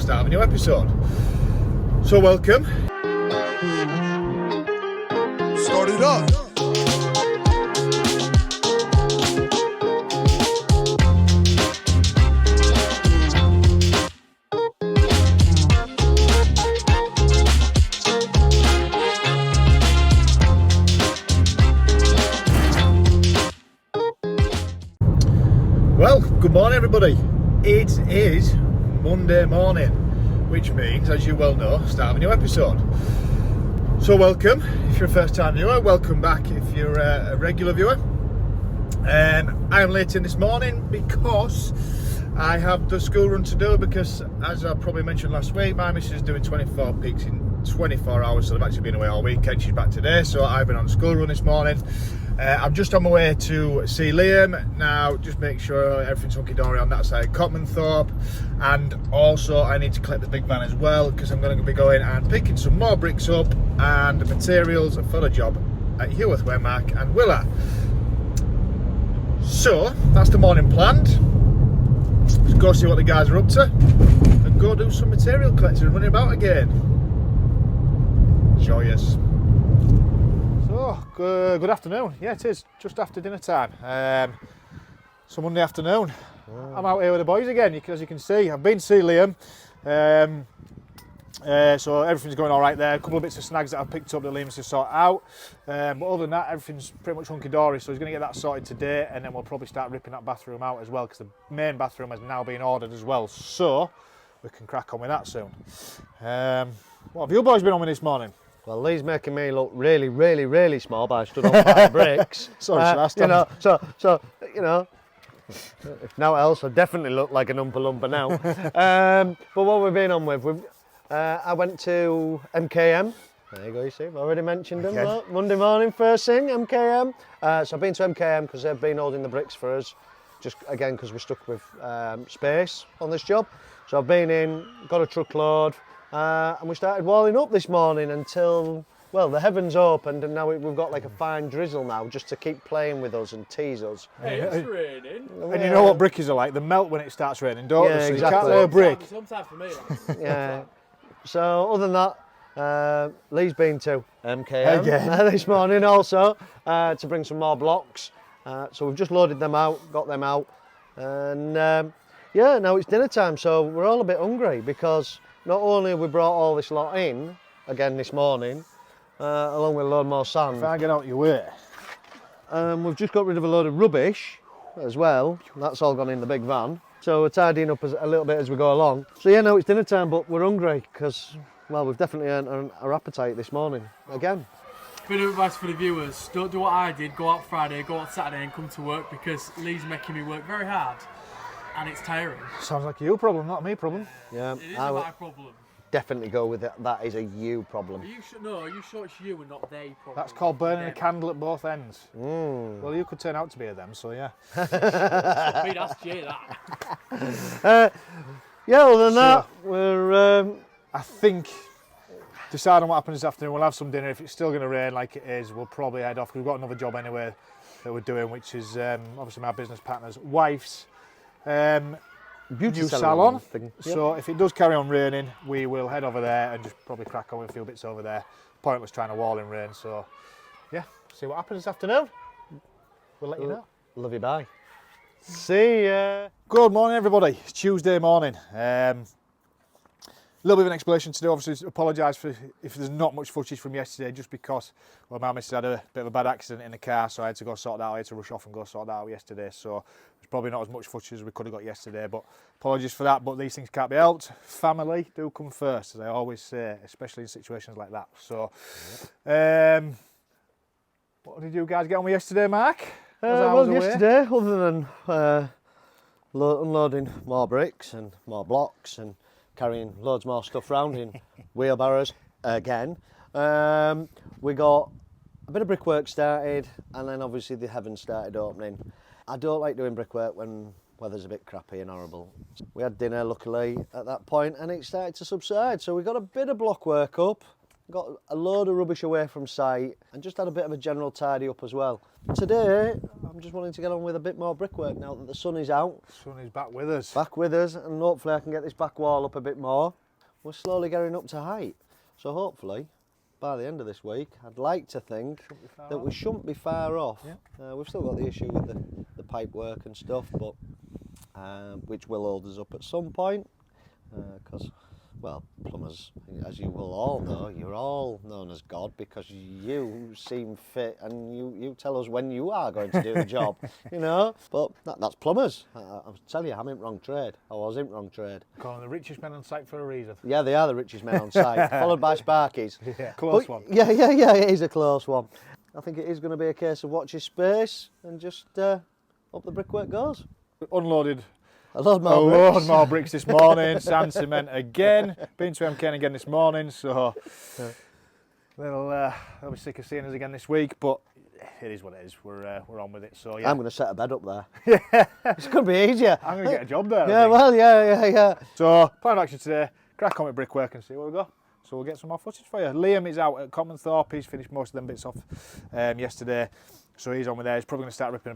start of a new episode. So welcome. Start it up. Well, good morning everybody. It is Monday morning, which means, as you well know, start of a new episode. So welcome if you're a first time viewer, welcome back if you're a regular viewer. I am late in this morning because I have the school run to do, because as I probably mentioned last week, my missus is doing 24 peaks in 24 hours, so I've actually been away all weekend. She's back today, so I've been on the school run this morning. I'm just on my way to see Liam now, just make sure everything's hunky-dory on that side, Cotmanthorpe, and also I need to collect the big van as well, because I'm going to be going and picking some more bricks up and materials for the job at Heworth where Mark and Will are. So that's the morning planned. Let's go see what the guys are up to and go do some material collecting and running about again. Joyous. So, good afternoon. Yeah, it is just after dinner time. So Monday afternoon. I'm out here with the boys again, as you can see. I've been to see Liam. So everything's going all right there. A couple of bits of snags that I've picked up that Liam's to sort out. But other than that, everything's pretty much hunky-dory. So he's going to get that sorted today, and then we'll probably start ripping that bathroom out as well, because the main bathroom has now been ordered as well. So we can crack on with that soon. What have you boys been on with this morning? Well, Lee's making me look really, really, really small by stood on 5 bricks. Sorry, last time. If no else, I definitely look like an Oompa Loompa now. But what we've been on with, I went to MKM. There you go, you see, I've already mentioned them. Look, Monday morning, first thing, MKM. So I've been to MKM because they've been holding the bricks for us, just again because we're stuck with space on this job. So I've been in, got a truckload, and we started walling up this morning until, well, the heavens opened, and now we've got like a fine drizzle now just to keep playing with us and tease us. Hey, it's raining. And you know what brickies are like? They melt when it starts raining, don't Yeah, they? So exactly. you can't lay a brick. Sometimes for me, Yeah. So other than that, Lee's been to MKM Again. this morning also to bring some more blocks. So we've just loaded them out, got them out, and yeah, now it's dinner time. So we're all a bit hungry because not only have we brought all this lot in again this morning, along with a load more sand. If I get out your way. We've just got rid of a load of rubbish as well. That's all gone in the big van. So we're tidying up a little bit as we go along. So yeah, no, it's dinner time, but we're hungry because, well, we've definitely earned our appetite this morning again. bit of advice for the viewers: don't do what I did. Go out Friday, go out Saturday, and come to work, because Lee's making me work very hard, and it's tiring. Sounds like a you problem, not me problem. Yeah, It is I a would my problem. definitely go with it. That is a you problem. Are you sure? No, are you sure it's you and not they problem? That's called burning a Them. candle at both ends. Mm. Well, you could turn out to be a them, so yeah. Wait, that's Jay, that. Yeah, other than So- that, we're I think, decide on what happens this afternoon. We'll have some dinner. If it's still going to rain like it is, we'll probably head off, because we've got another job anyway that we're doing, which is obviously my business partner's wife's beauty new salon. thing. Yep. So if it does carry on raining, we will head over there and just probably crack on with a few bits over there. Pointless trying to wall in rain. So yeah, see what happens this afternoon. We'll let you know. Love you, bye. See ya. Good morning, everybody. It's Tuesday morning. A little bit of an explanation to do. Obviously, apologise for if there's not much footage from yesterday, just because, well, my missus had a bit of a bad accident in the car, so I had to go sort that out. I had to rush off and go sort that out yesterday. So there's probably not as much footage as we could have got yesterday, but apologies for that. But these things can't be helped. Family do come first, as I always say, especially in situations like that. So, what did you guys get on with yesterday, Mark? Well, yesterday, other than unloading more bricks and more blocks and carrying loads more stuff round in wheelbarrows again, we got a bit of brickwork started, and then obviously the heavens started opening. I don't like doing brickwork when weather's a bit crappy and horrible. We had dinner luckily at that point, and it started to subside, so we got a bit of block work up, got a load of rubbish away from site, and just had a bit of a general tidy up as well. Today I'm just wanting to get on with a bit more brickwork now that the sun is out. Sun is back with us. Back with us, and hopefully I can get this back wall up a bit more. We're slowly getting up to height, so hopefully by the end of this week, I'd like to think that we shouldn't be far off. Yeah. We've still got the issue with the pipe work and stuff, but which will hold us up at some point, because, well, plumbers, as you will all know, you're all known as God because you seem fit and you tell us when you are going to do the job, you know. But that's plumbers. I'll tell you, I'm in wrong trade. I was in wrong trade. Calling the richest men on site for a reason. Yeah, they are the richest men on site, followed by Sparkies. Yeah, close one. Yeah, it is a close one. I think it is going to be a case of watch your space and just up the brickwork goes. Unloaded A load more a bricks. load more bricks this morning, sand, cement again. Been to MK again this morning, so they'll be sick of seeing us again this week, but it is what it is. We're on with it, so yeah. I'm going to set a bed up there. Yeah. It's going to be easier. I'm going to get a job there. Yeah, well, yeah. So, plan of action today, crack on with brickwork and see where we go. So we'll get some more footage for you. Liam is out at Commonthorpe. He's finished most of them bits off yesterday. So he's on with there. He's probably going to start ripping a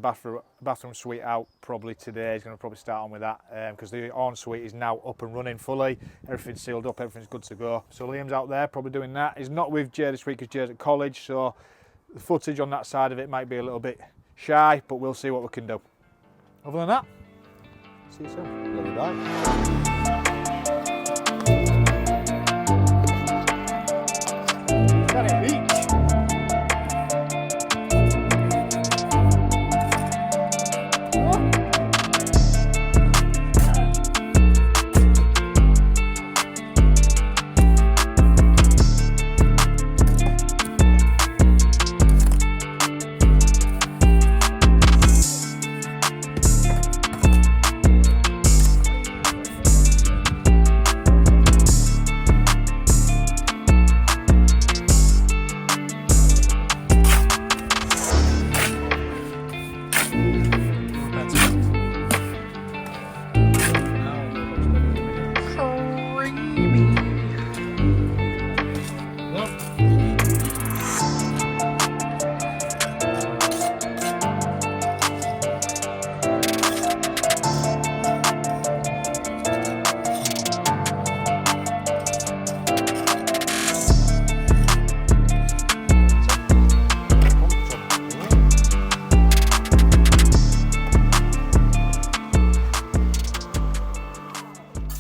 bathroom suite out probably today. He's going to probably start on with that because the ensuite is now up and running fully. Everything's sealed up, everything's good to go. So Liam's out there probably doing that. He's not with Jay this week because Jay's at college, so the footage on that side of it might be a little bit shy, but we'll see what we can do. Other than that, see you soon. Love you, bye.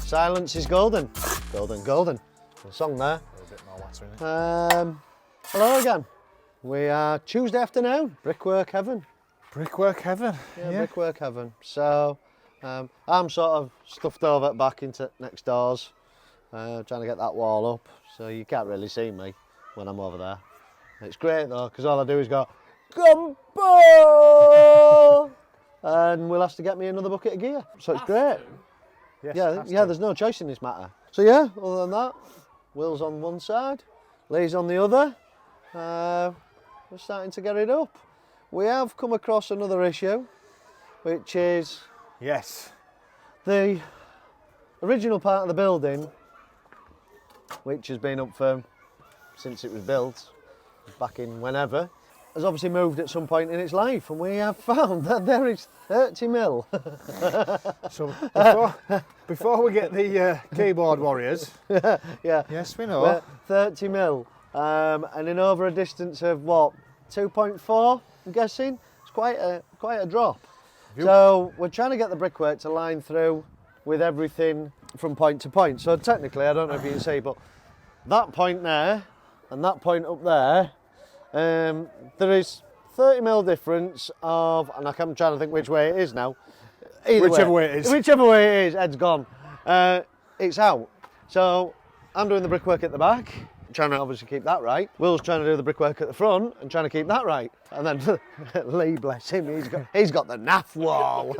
Silence is golden. Golden. A song there. A little bit more water in it. Hello again. We are Tuesday afternoon. Brickwork heaven. Brickwork heaven. Yeah, brickwork heaven. So I'm sort of stuffed over back into next doors, trying to get that wall up. So you can't really see me when I'm over there. It's great though, because all I do is go, Gumbo! And Will has to get me another bucket of gear. So it's great. Yes, Yeah, there's no choice in this matter. So yeah, other than that, Will's on one side, Lee's on the other. We're starting to get it up. We have come across another issue, which is the original part of the building, which has been up for since it was built, back in whenever, has obviously moved at some point in its life, and we have found that there is 30 mil. So before we get the keyboard warriors, yeah. yes, we know. 30 mil, and in over a distance of what, 2.4, I'm guessing. It's quite a drop. So we're trying to get the brickwork to line through with everything from point to point. So technically, I don't know if you can see, but that point there and that point up there, there is 30 mil difference of, and I'm trying to think which way it is now. Whichever way it is. Whichever way it is, Ed's gone. It's out. So I'm doing the brickwork at the back, trying to obviously keep that right. Will's trying to do the brickwork at the front and trying to keep that right. And then Lee, bless him, he's got the naff wall.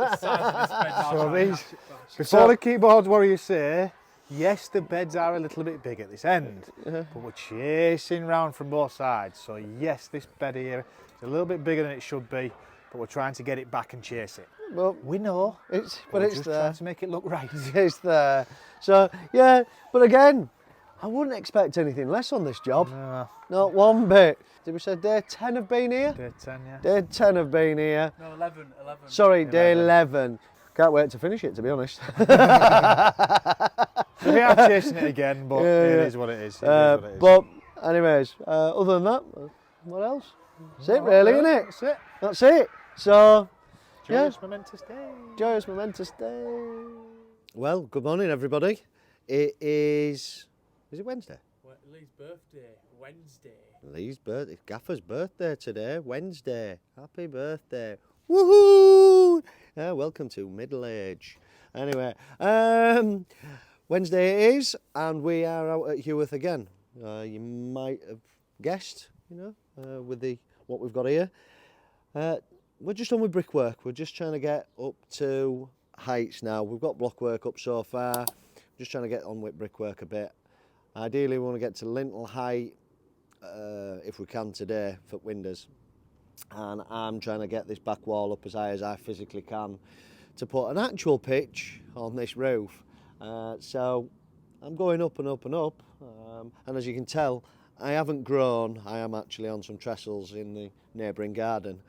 Before the keyboard warriors say, yes, the beds are a little bit big at this end, but we're chasing round from both sides. So yes, this bed here is a little bit bigger than it should be, but we're trying to get it back and chase it. Well, We know, but we're it's just there. trying to make it look right. It's there. So yeah, but again, I wouldn't expect anything less on this job. No. Not one bit. Did we say day 10 have been here? Day 10, yeah. Day 10 have been here. No, 11. Sorry, day 11. Can't wait to finish it, to be honest. We are chasing it again, but it is what it is. But anyways, other than that, what else? That's it really, isn't it? That's it. That's it. So, Joyous momentous day. joyous momentous day. Well, good morning everybody. It is it Wednesday? Lee's birthday, Wednesday. Lee's birthday, Gaffer's birthday today, Wednesday. Happy birthday. Woohoo! Welcome to middle age. Anyway, Wednesday it is, and we are out at Heworth again. You might have guessed, with what we've got here. We're just on with brickwork. We're just trying to get up to heights now. We've got blockwork up so far. Just trying to get on with brickwork a bit. Ideally, we want to get to lintel height if we can today for windows. And I'm trying to get this back wall up as high as I physically can to put an actual pitch on this roof. So I'm going up and up and up. And as you can tell, I haven't grown. I am actually on some trestles in the neighbouring garden.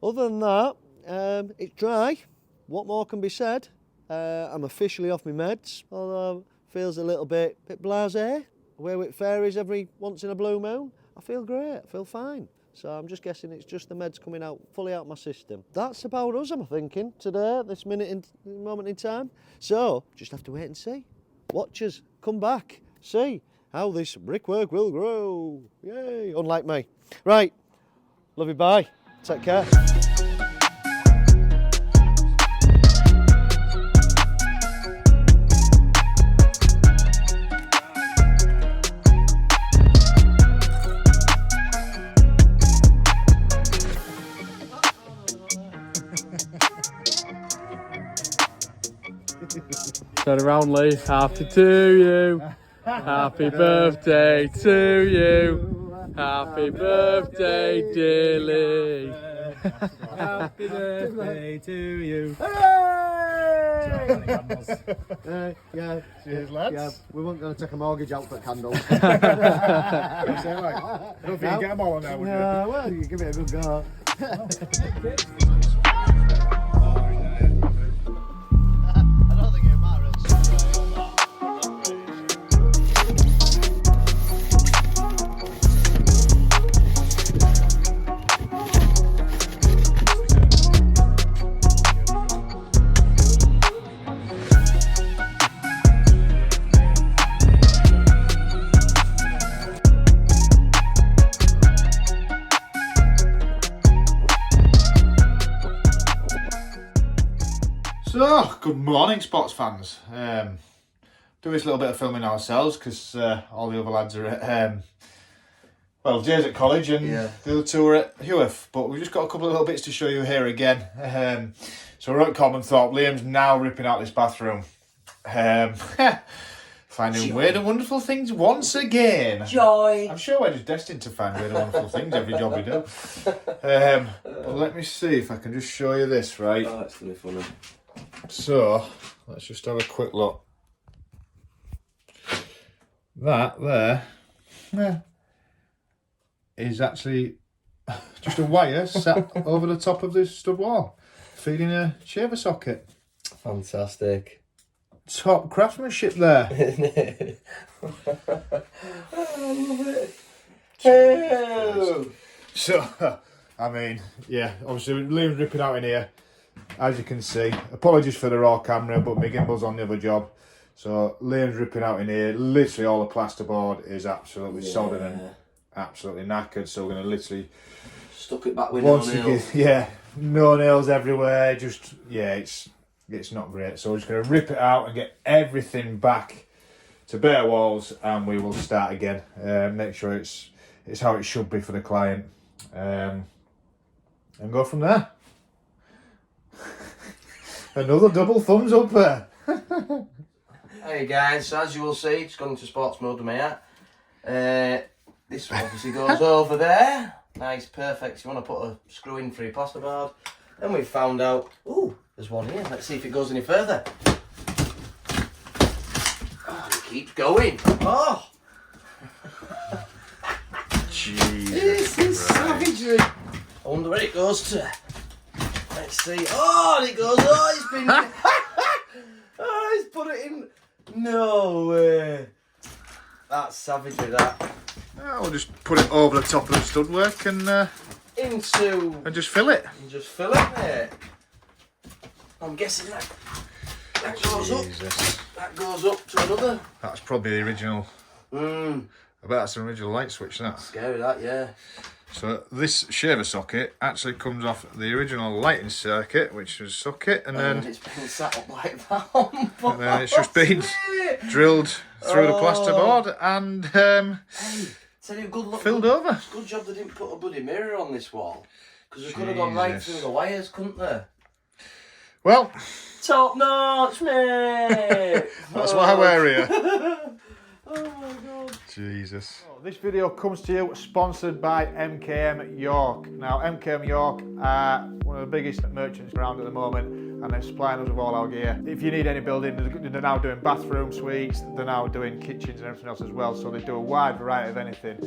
Other than that, it's dry. What more can be said? I'm officially off my meds, although feels a little bit blasé. Away with fairies every once in a blue moon. I feel great, I feel fine. So I'm just guessing it's just the meds coming out, fully out my system. That's about us, I'm thinking, today, this moment in time. So, just have to wait and see. Watch us, come back, see how this brickwork will grow. Yay, unlike me. Right, love you, bye. Take care. Turn around, Lee. Happy to you. Happy birthday to you. Happy birthday, dear Lee. Happy birthday to you. Yeah. Cheers, lads. Yeah, we weren't going to take a mortgage out for candles. I don't think you get them all on there, would you? Yeah, well, you give it a good go. I don't think it matters. So, good morning, sports fans. Do this little bit of filming ourselves because all the other lads are at, Jay's at college and the other two are at Heworth. But we've just got a couple of little bits to show you here again. So we're at Commonthorpe. Liam's now ripping out this bathroom. Finding weird and wonderful things once again. Joy. I'm sure we're just destined to find weird and wonderful things every job we do. But let me see if I can just show you this, right? Oh, that's gonna be funny. So, let's just have a quick look. That there is actually just a wire sat over the top of this stud wall, feeding a shaver socket. Fantastic. Top craftsmanship there. I love it. Oh. So, I mean, yeah, obviously Liam's ripping out in here, as you can see. Apologies for the raw camera, but my gimbal's on the other job. So Liam's ripping out in here. Literally all the plasterboard is absolutely soldered and absolutely knackered. So we're going to literally stuck it back with no nails. No nails everywhere. Just, it's not great. So we're just going to rip it out and get everything back to bare walls, and we will start again. Make sure it's how it should be for the client, and go from there. Another double thumbs up there. Hey guys, so as you will see, it's gone into sports mode with me hat. This obviously goes over there. Nice, perfect. So you want to put a screw in for your plasterboard. Then we've found out, ooh, there's one here. Let's see if it goes any further. keeps going. Oh! Jesus. This is savagery. I wonder where it goes to. Let's see. Oh, and it goes. Oh, it's been. Oh, he's put it in. No way. That's savagery, that. We'll just put it over the top of the stud work and just fill it. And just fill it, mate. I'm guessing that goes up. That goes up to another. That's probably the original. I bet that's an original light switch, that. Scary, that, yeah. So this shaver socket actually comes off the original lighting circuit, which was socket, and then it's been sat up like that. and then it's just been drilled through the plasterboard and Hey, tell you, good luck. filled over. Good job they didn't put a bloody mirror on this wall, because we could have gone right through the wires, couldn't they? Well, Top notch, mate. that's why we're here. Oh my god. Jesus. This video comes to you sponsored by MKM York. Now, MKM York are one of the biggest merchants around at the moment, and they're supplying us with all our gear. If you need any building, they're now doing bathroom suites, they're now doing kitchens and everything else as well, so they do a wide variety of anything.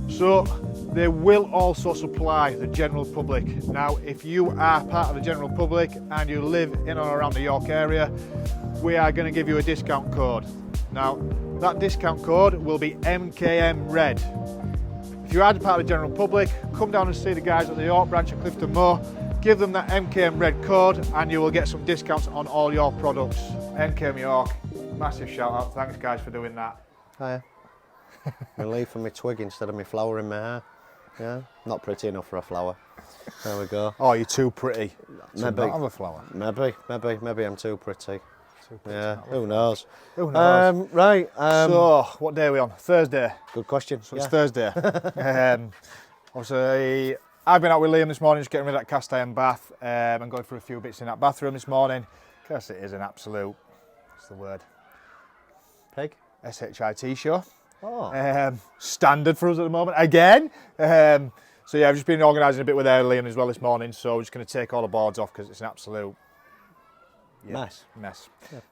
So they will also supply the general public. Now, if you are part of the general public and you live in or around the York area, we are going to give you a discount code. Now, that discount code will be MKM Red. If you are part of the general public, come down and see the guys at the York branch at Clifton Moor, give them that MKM Red code and you will get some discounts on all your products. MKM York, massive shout out, thanks guys for doing that. Hiya. My leaf and my twig instead of my flower in my hair. Yeah, not pretty enough for a flower. There we go. Oh, you're too pretty to Maybe. not have a flower. Maybe I'm too pretty. Yeah, who knows? Who knows? Right. So, what day are we on? Thursday. Good question. So it's Thursday. Obviously, I've been out with Liam this morning, just getting rid of that cast iron bath and going through a few bits in that bathroom this morning. Because it is an absolute, what's the word? Pig. SHIT show. Oh. Standard for us at the moment, again. So yeah, I've just been organising a bit with Liam as well this morning, so we're just going to take all the boards off because it's an absolute mess. Yeah.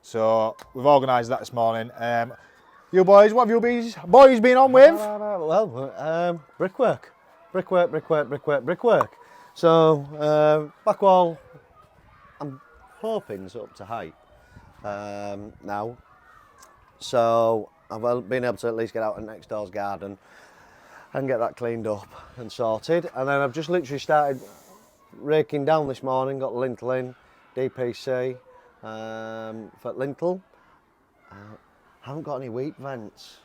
So we've organised that this morning. You boys, what have you boys been on with? Well, brickwork. So, back wall, I'm hoping is up to height now. So, I've been able to at least get out in next door's garden and get that cleaned up and sorted. And then I've just literally started raking down this morning, got lintel in, DPC for lintel. Haven't got any weep vents.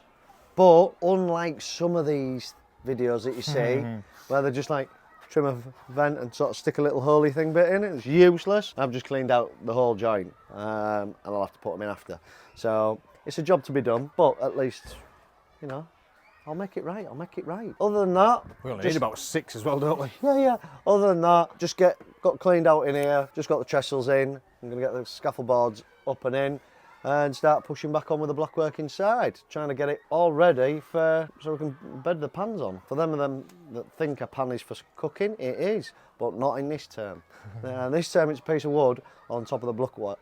But unlike some of these videos that you see, where they're just like trim a vent and sort of stick a little holy thing bit in it, it's useless. I've just cleaned out the whole joint and I'll have to put them in after. So it's a job to be done, but at least, you know, I'll make it right. Other than that, We only need about 6 as well, don't we? yeah. Other than that, just got cleaned out in here, just got the trestles in. I'm going to get the scaffold boards up and in and start pushing back on with the blockwork inside, trying to get it all ready so we can bed the pans on. For them that think a pan is for cooking, it is, but not in this term. This term it's a piece of wood on top of the blockwork.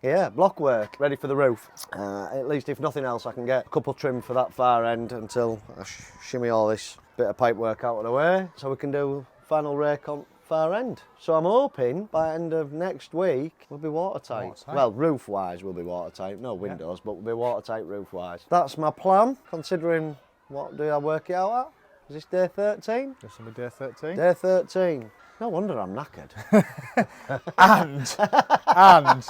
Yeah, blockwork, ready for the roof. At least if nothing else, I can get a couple trim for that far end until I shimmy all this bit of pipe work out of the way, so we can do final rake on far end. So I'm hoping by end of next week we'll be watertight. Well, roof-wise we'll be watertight, no windows, but we'll be watertight roof-wise. That's my plan, considering what do I work it out at? Is this day 13? This will be day 13. Day 13. No wonder I'm knackered. and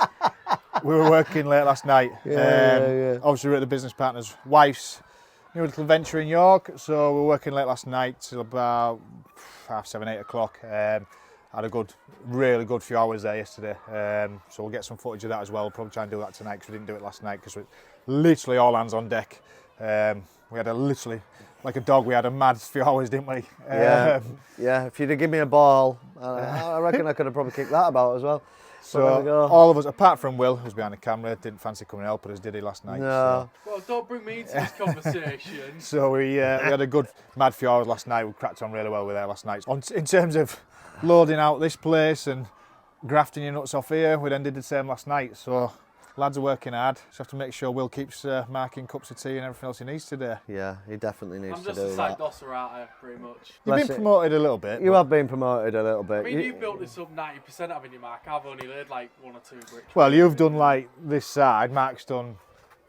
we were working late last night. Yeah. Obviously, we're at the business partner's wife's new little venture in York, so we were working late last night till about 7:30, 8 o'clock. Had a really good few hours there yesterday. So we'll get some footage of that as well. We'll probably try and do that tonight because we didn't do it last night because we're literally all hands on deck. We had literally, like a dog, we had a mad few hours, didn't we? Yeah, if you'd have given me a ball, I reckon I could have probably kicked that about as well. So all of us, apart from Will, who's behind the camera, didn't fancy coming and helping us, did he, last night? No. Well, don't bring me into this conversation. So we had a good mad few hours last night. We cracked on really well with there last night. In terms of loading out this place and grafting your nuts off here. We then did the same last night. So lads are working hard. Just have to make sure Will keeps marking cups of tea and everything else he needs today. Yeah, he definitely needs I'm to just do a side that. dosser out here, pretty much. You've been promoted a little bit. You have been promoted a little bit. I mean, you built this up 90%, haven't you, Mark? I've only laid like 1 or 2 bricks. Well, you've done like this side. Mark's done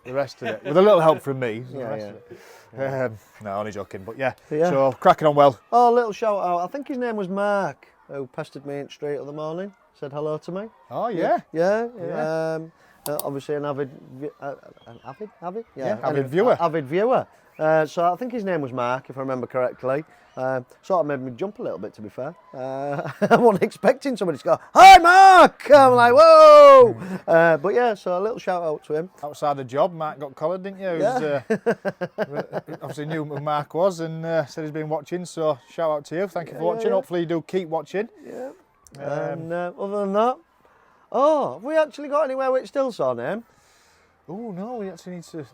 the rest of it with a little help from me. No, only joking. But yeah. So cracking on well. Oh, little shout out. I think his name was Mark, who pestered me in the street of the morning. Said hello to me. Oh yeah. Yeah. Obviously an avid viewer. Avid viewer. So I think his name was Mark, if I remember correctly. Sort of made me jump a little bit, to be fair. I wasn't expecting somebody to go, "Hi, Mark!" I'm like, "Whoa!" But yeah, so a little shout out to him. Outside the job, Mark got collared, didn't you? Yeah. Obviously knew who Mark was and said he's been watching. So shout out to you. Thank you for watching. Yeah. Hopefully you do keep watching. Yeah. And other than that, have we actually got anywhere with Stillsaw name? Oh no, we actually need to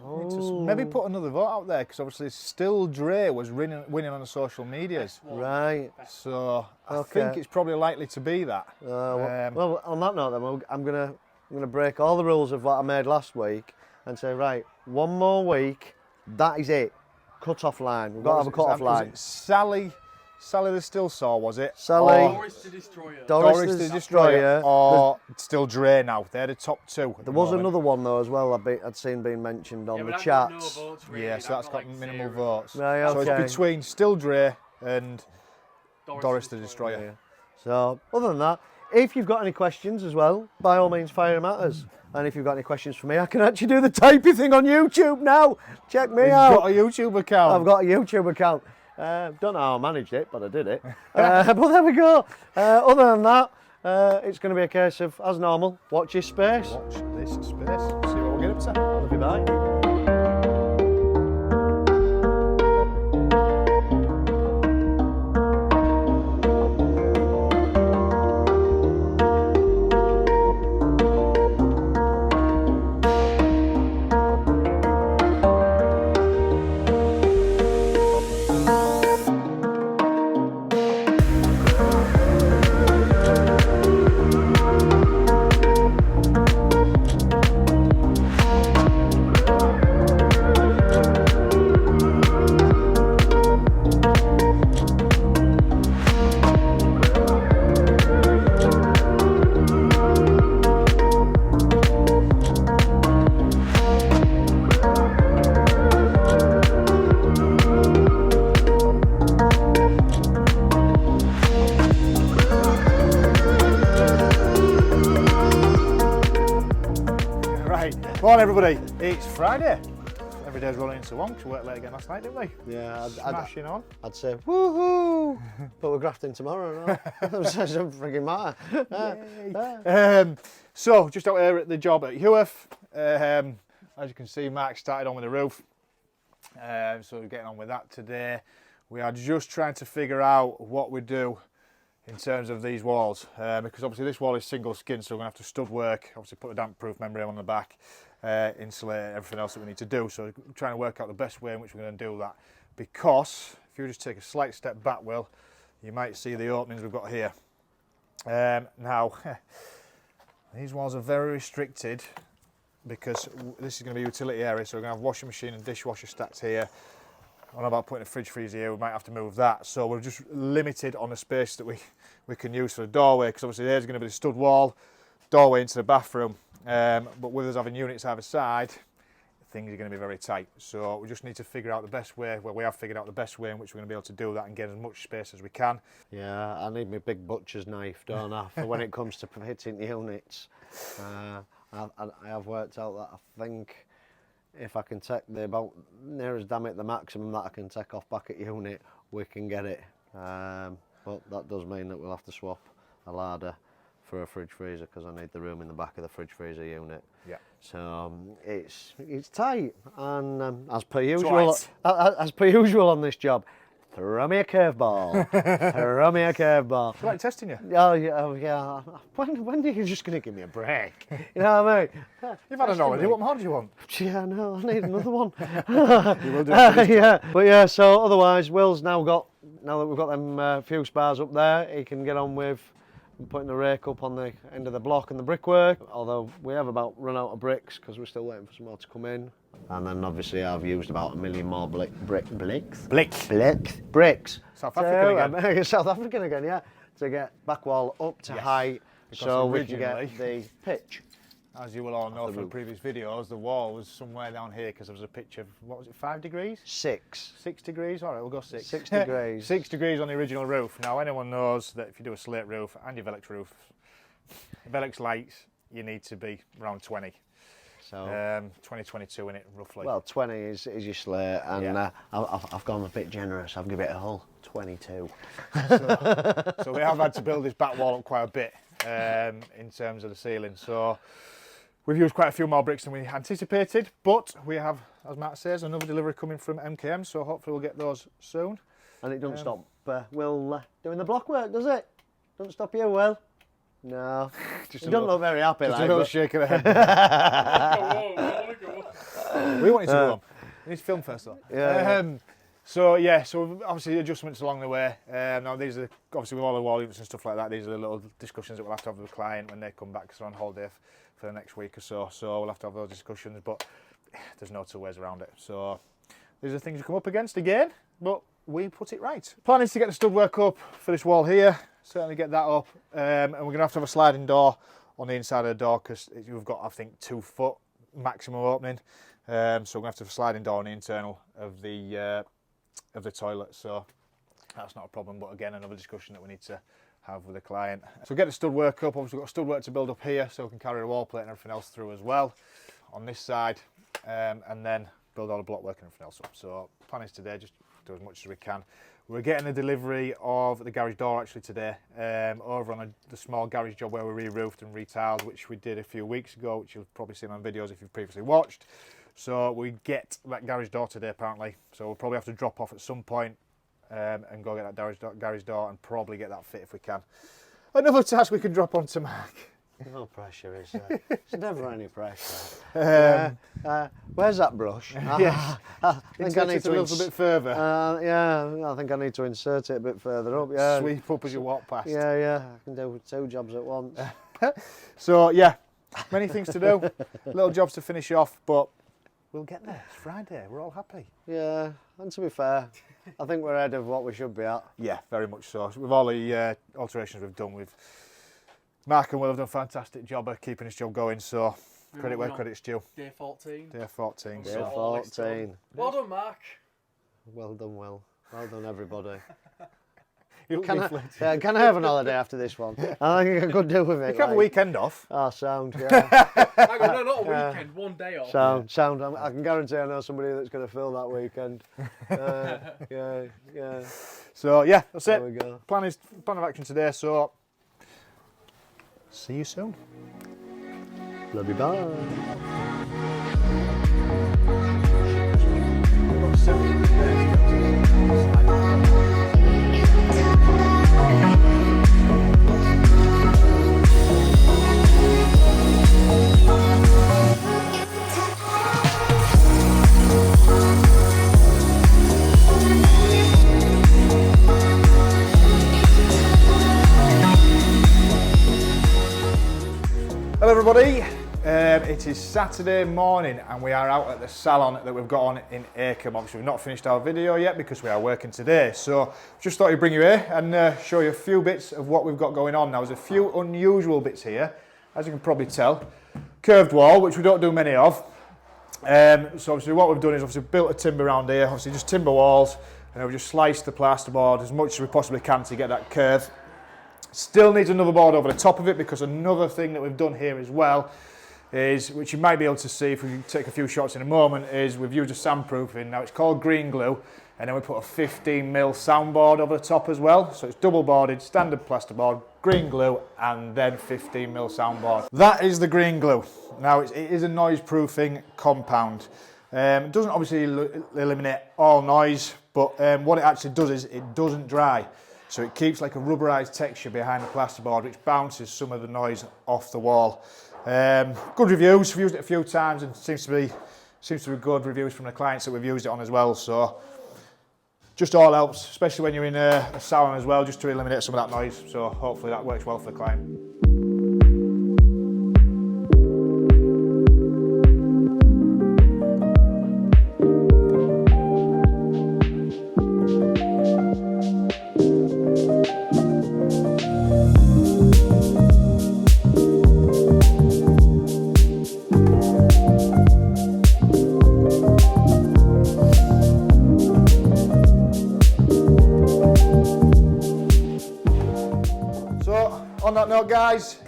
maybe put another vote out there because obviously Still Dre was winning on the social medias. Right. So I think it's probably likely to be that. Well, on that note, then I'm gonna break all the rules of what I made last week and say, right, 1 more week. That is it. Cut-off line. We've got to have a cut-off line. Sally the Still Saw, was it? Sally. Doris the Destroyer. Doris the Destroyer. Or Still Dre now. They're the top 2. There was another one though as well I'd seen being mentioned on the but chats. no votes, really. Yeah, so that's got like minimal 0. votes. Right, So okay. it's between Still Dre and Doris the Destroyer. Yeah. So other than that, if you've got any questions as well, by all means fire them at us. And if you've got any questions for me, I can actually do the typey thing on YouTube now. Check me out. You've got a YouTube account. I've got a YouTube account. Don't know how I managed it, but I did it. But there we go. Other than that, it's going to be a case of, as normal, watch your space. Watch this space. See what we'll get up to. Love you, bye. Morning everybody, it's Friday. Every day's rolling into one because we worked late again last night, didn't we? Yeah, Smashing on. I'd say woohoo, but we're grafting tomorrow. No? It doesn't freaking matter. So just out here at the job at Heworth, as you can see, Mark started on with the roof. So we're getting on with that today. We are just trying to figure out what we do in terms of these walls, because obviously this wall is single skin, so we're going to have to stud work, obviously put a damp proof membrane on the back, insulate everything else that we need to do. So we're trying to work out the best way in which we're going to do that, because if you just take a slight step back, Will, you might see the openings we've got here. Now these walls are very restricted because this is going to be a utility area, so we're going to have washing machine and dishwasher stacked here. I'm about putting a fridge freezer here, we might have to move that. So we're just limited on the space that we can use for the doorway, because obviously there's going to be the stud wall, doorway into the bathroom. But with us having units either side, things are going to be very tight. So we just need to figure out the best way, we have figured out the best way in which we're going to be able to do that and get as much space as we can. Yeah, I need my big butcher's knife, don't I, for when it comes to hitting units. I have worked out that I think if I can take the about near as damn it the maximum that I can take off back at unit, we can get it. But that does mean that we'll have to swap a larder for a fridge freezer, because I need the room in the back of the fridge freezer unit. Yeah. So it's tight, and as per usual on this job, throw me a curveball. Throw me a curveball. I like testing you. Oh yeah. When are you just going to give me a break? You know what I mean? You've had an holiday, what more do you want? Yeah, no, I need another one. You will do it. Yeah, but yeah, so otherwise, Will's now that we've got them few spars up there, he can get on with putting the rake up on the end of the block and the brickwork, although we have about run out of bricks because we're still waiting for some more to come in. And then obviously I've used about 1 million more bricks. South African again. South African again, yeah. To get back wall up to height so we can get the pitch. As you will all know from previous videos, the wall was somewhere down here because there was a pitch of, what was it, 5 degrees? 6. 6 degrees? All right, we'll go 6. 6 degrees. 6 degrees on the original roof. Now, anyone knows that if you do a slate roof and your Velux roof, Velux lights, you need to be around 20. So 2022 in it, roughly. Well, 20 is your slate, and I've gone a bit generous. I've given it a whole 22. So we have had to build this back wall up quite a bit in terms of the ceiling. So we've used quite a few more bricks than we anticipated, but we have, as Matt says, another delivery coming from MKM, so hopefully we'll get those soon. And it doesn't stop Will doing the block work, does it? Doesn't stop you, Will? No. You don't look very happy. Just like, a little shake of the head. We want you to go on. We need to film first though. So obviously adjustments along the way. Now these are, obviously with all the wall units and stuff like that, these are the little discussions that we'll have to have with the client when they come back, because they're on holiday for the next week or so. So we'll have to have those discussions, but there's no two ways around it. So these are things you come up against again, but we put it right. Plan is to get the stud work up for this wall here, certainly get that up, and we're going to have a sliding door on the inside of the door because we've got, I think, 2 foot maximum opening. So we're going to have a sliding door on the internal of the toilet, so that's not a problem, but again, another discussion that we need to have with the client. So get the stud work up. Obviously we've got stud work to build up here so we can carry the wall plate and everything else through as well on this side, and then build all the block work and everything else up. So plan is today just do as much as we can. We're getting a delivery of the garage door actually today, over on the small garage job where we re-roofed and retiled, which we did a few weeks ago, which you've probably seen on videos if you've previously watched. So we get that garage door today apparently, so we'll probably have to drop off at some point and go get that garage door and probably get that fit if we can. Another task we can drop onto Mark. No pressure, is there? There's never any pressure. Where's that brush? Yes. I think I need it to a little bit further. yeah, I think I need to insert it a bit further up. Yeah. Sweep up as you walk past. Yeah, I can do 2 jobs at once. So yeah, many things to do, little jobs to finish off, but we'll get there. It's Friday, we're all happy. Yeah, and to be fair, I think we're ahead of what we should be at. Yeah, very much so. With all the alterations we've done, Mark and Will have done a fantastic job of keeping this job going, so credit where credit's due. Day 14. Day 14. Day So 14. Well done, Mark. Well done, Will. Well done, everybody. you Can I have an holiday after this one? I think I could do with it. can have a weekend off. Oh, sound, yeah. Hang on, no, not a weekend, 1 day off. Sound. I can guarantee I know somebody that's going to fill that weekend. Yeah. So yeah, that's There it. we go. Plan of action today, so see you soon. Love you, bye. Hello everybody, it is Saturday morning and we are out at the salon that we've got on in Acomb. Obviously we've not finished our video yet because we are working today, so just thought I'd bring you here and show you a few bits of what we've got going on. Now there's a few unusual bits here, as you can probably tell. Curved wall, which we don't do many of. So obviously what we've done is obviously built a timber around here, obviously just timber walls, and we've just sliced the plasterboard as much as we possibly can to get that curve. Still needs another board over the top of it, because another thing that we've done here as well is, which you might be able to see if we take a few shots in a moment, is we've used a sandproofing. Now it's called green glue, and then we put a 15mm soundboard over the top as well. So it's double boarded, standard plasterboard, green glue, and then 15mm soundboard. That is the green glue. Now it is a noise proofing compound. It doesn't obviously eliminate all noise, but what it actually does is it doesn't dry. So it keeps like a rubberized texture behind the plasterboard, which bounces some of the noise off the wall. Good reviews. We've used it a few times and seems to be good reviews from the clients that we've used it on as well. So just all helps, especially when you're in a salon as well, just to eliminate some of that noise. So hopefully that works well for the client. On that note, guys,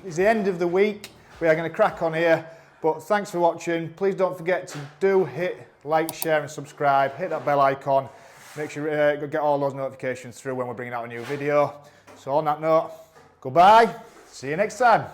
it's the end of the week. We are going to crack on here, but thanks for watching. Please don't forget to hit like, share and subscribe. Hit that bell icon. Make sure you get all those notifications through when we're bringing out a new video. So on that note, goodbye. See you next time.